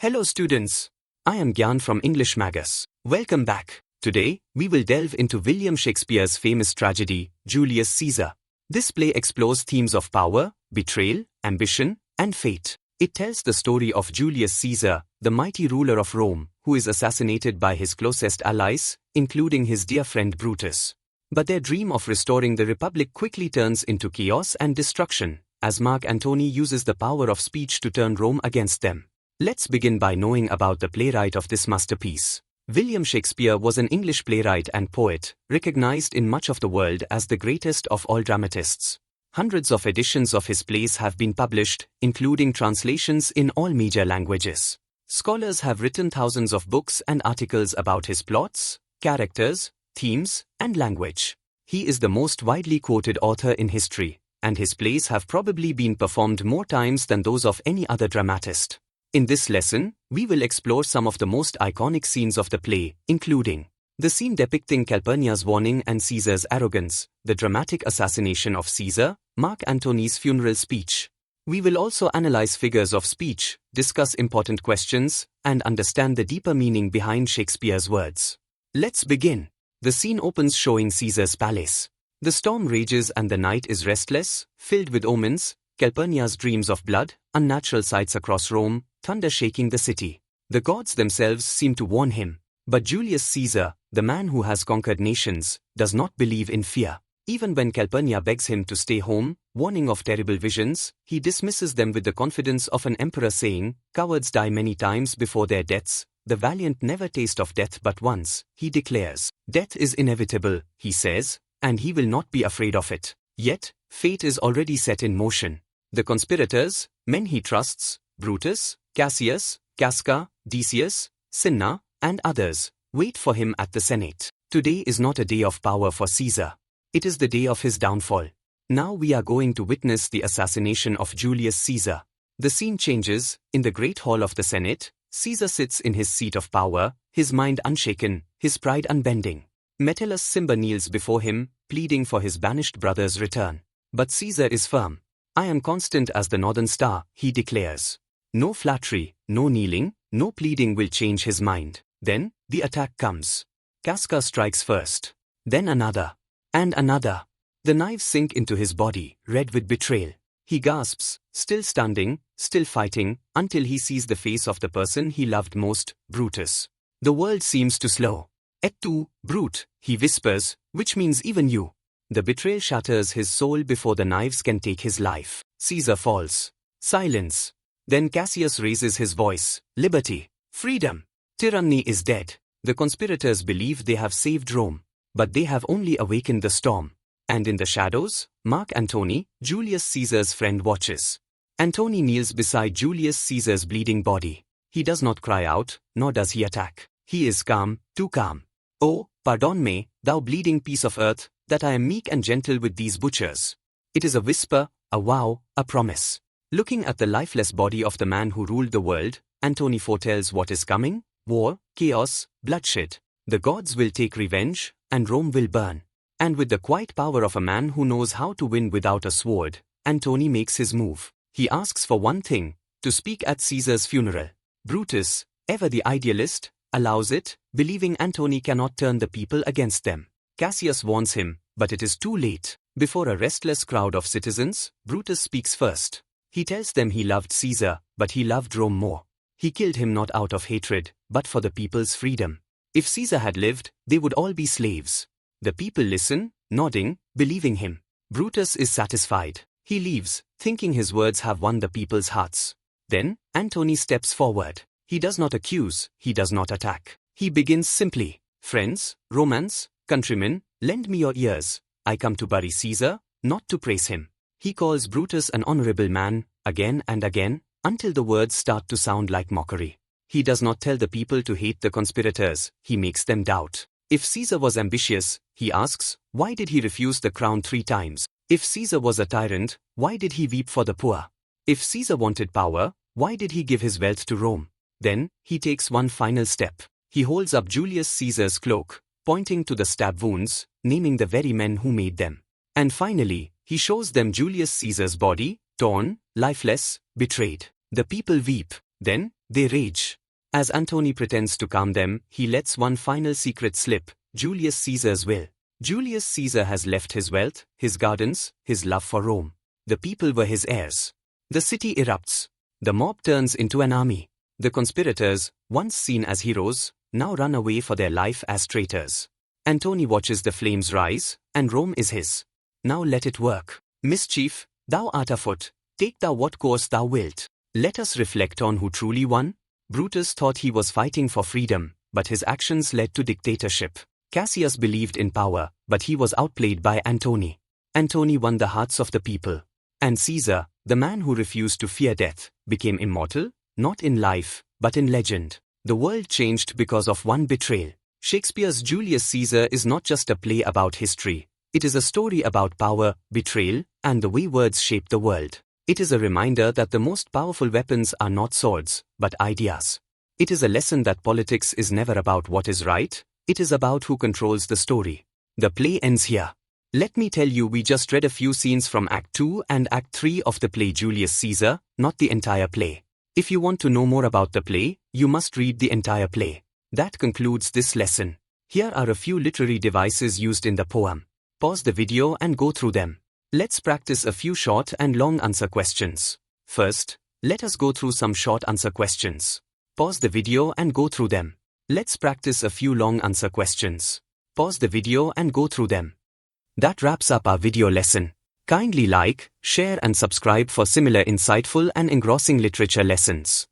Hello students, I am Gyan from English Magus. Welcome back. Today, we will delve into William Shakespeare's famous tragedy, Julius Caesar. This play explores themes of power, betrayal, ambition, and fate. It tells the story of Julius Caesar, the mighty ruler of Rome, who is assassinated by his closest allies, including his dear friend Brutus. But their dream of restoring the Republic quickly turns into chaos and destruction, as Mark Antony uses the power of speech to turn Rome against them. Let's begin by knowing about the playwright of this masterpiece. William Shakespeare was an English playwright and poet, recognized in much of the world as the greatest of all dramatists. Hundreds of editions of his plays have been published, including translations in all major languages. Scholars have written thousands of books and articles about his plots, characters, themes, and language. He is the most widely quoted author in history, and his plays have probably been performed more times than those of any other dramatist. In this lesson, we will explore some of the most iconic scenes of the play, including the scene depicting Calpurnia's warning and Caesar's arrogance, the dramatic assassination of Caesar, Mark Antony's funeral speech. We will also analyze figures of speech, discuss important questions, and understand the deeper meaning behind Shakespeare's words. Let's begin. The scene opens showing Caesar's palace. The storm rages and the night is restless, filled with omens, Calpurnia's dreams of blood, unnatural sights across Rome, thunder shaking the city. The gods themselves seem to warn him. But Julius Caesar, the man who has conquered nations, does not believe in fear. Even when Calpurnia begs him to stay home, warning of terrible visions, he dismisses them with the confidence of an emperor saying, "Cowards die many times before their deaths, the valiant never taste of death but once," he declares. Death is inevitable, he says, and he will not be afraid of it. Yet, fate is already set in motion. The conspirators, men he trusts, Brutus, Cassius, Casca, Decius, Cinna, and others, wait for him at the Senate. Today is not a day of power for Caesar. It is the day of his downfall. Now we are going to witness the assassination of Julius Caesar. The scene changes. In the great hall of the Senate, Caesar sits in his seat of power, his mind unshaken, his pride unbending. Metellus Cimber kneels before him, pleading for his banished brother's return. But Caesar is firm. "I am constant as the northern star," he declares. No flattery, no kneeling, no pleading will change his mind. Then, the attack comes. Casca strikes first. Then another. And another. The knives sink into his body, red with betrayal. He gasps, still standing, still fighting, until he sees the face of the person he loved most, Brutus. The world seems to slow. "Et tu, brute," he whispers, which means even you. The betrayal shatters his soul before the knives can take his life. Caesar falls. Silence. Then Cassius raises his voice. "Liberty. Freedom. Tyranny is dead." The conspirators believe they have saved Rome. But they have only awakened the storm. And in the shadows, Mark Antony, Julius Caesar's friend, watches. Antony kneels beside Julius Caesar's bleeding body. He does not cry out, nor does he attack. He is calm, too calm. "Oh, pardon me, thou bleeding piece of earth, that I am meek and gentle with these butchers." It is a whisper, a vow, a promise. Looking at the lifeless body of the man who ruled the world, Antony foretells what is coming: war, chaos, bloodshed. The gods will take revenge, and Rome will burn. And with the quiet power of a man who knows how to win without a sword, Antony makes his move. He asks for one thing: to speak at Caesar's funeral. Brutus, ever the idealist, allows it, believing Antony cannot turn the people against them. Cassius warns him, but it is too late. Before a restless crowd of citizens, Brutus speaks first. He tells them he loved Caesar, but he loved Rome more. He killed him not out of hatred, but for the people's freedom. If Caesar had lived, they would all be slaves. The people listen, nodding, believing him. Brutus is satisfied. He leaves, thinking his words have won the people's hearts. Then, Antony steps forward. He does not accuse, he does not attack. He begins simply: "Friends, Romans, countrymen, lend me your ears. I come to bury Caesar, not to praise him." He calls Brutus an honorable man, again and again, until the words start to sound like mockery. He does not tell the people to hate the conspirators, he makes them doubt. If Caesar was ambitious, he asks, why did he refuse the crown 3 times? If Caesar was a tyrant, why did he weep for the poor? If Caesar wanted power, why did he give his wealth to Rome? Then, he takes one final step. He holds up Julius Caesar's cloak, pointing to the stab wounds, naming the very men who made them. And finally, he shows them Julius Caesar's body, torn, lifeless, betrayed. The people weep. Then, they rage. As Antony pretends to calm them, he lets one final secret slip: Julius Caesar's will. Julius Caesar has left his wealth, his gardens, his love for Rome. The people were his heirs. The city erupts. The mob turns into an army. The conspirators, once seen as heroes, now run away for their life as traitors. Antony watches the flames rise, and Rome is his. Now let it work. Mischief, thou art afoot, take thou what course thou wilt. Let us reflect on who truly won. Brutus thought he was fighting for freedom, but his actions led to dictatorship. Cassius believed in power, but he was outplayed by Antony. Antony won the hearts of the people. And Caesar, the man who refused to fear death, became immortal, not in life, but in legend. The world changed because of one betrayal. Shakespeare's Julius Caesar is not just a play about history. It is a story about power, betrayal, and the way words shape the world. It is a reminder that the most powerful weapons are not swords, but ideas. It is a lesson that politics is never about what is right, it is about who controls the story. The play ends here. Let me tell you, we just read a few scenes from Act 2 and Act 3 of the play Julius Caesar, not the entire play. If you want to know more about the play, you must read the entire play. That concludes this lesson. Here are a few literary devices used in the poem. Pause the video and go through them. Let's practice a few short and long answer questions. First, let us go through some short answer questions. Pause the video and go through them. Let's practice a few long answer questions. Pause the video and go through them. That wraps up our video lesson. Kindly like, share and subscribe for similar insightful and engrossing literature lessons.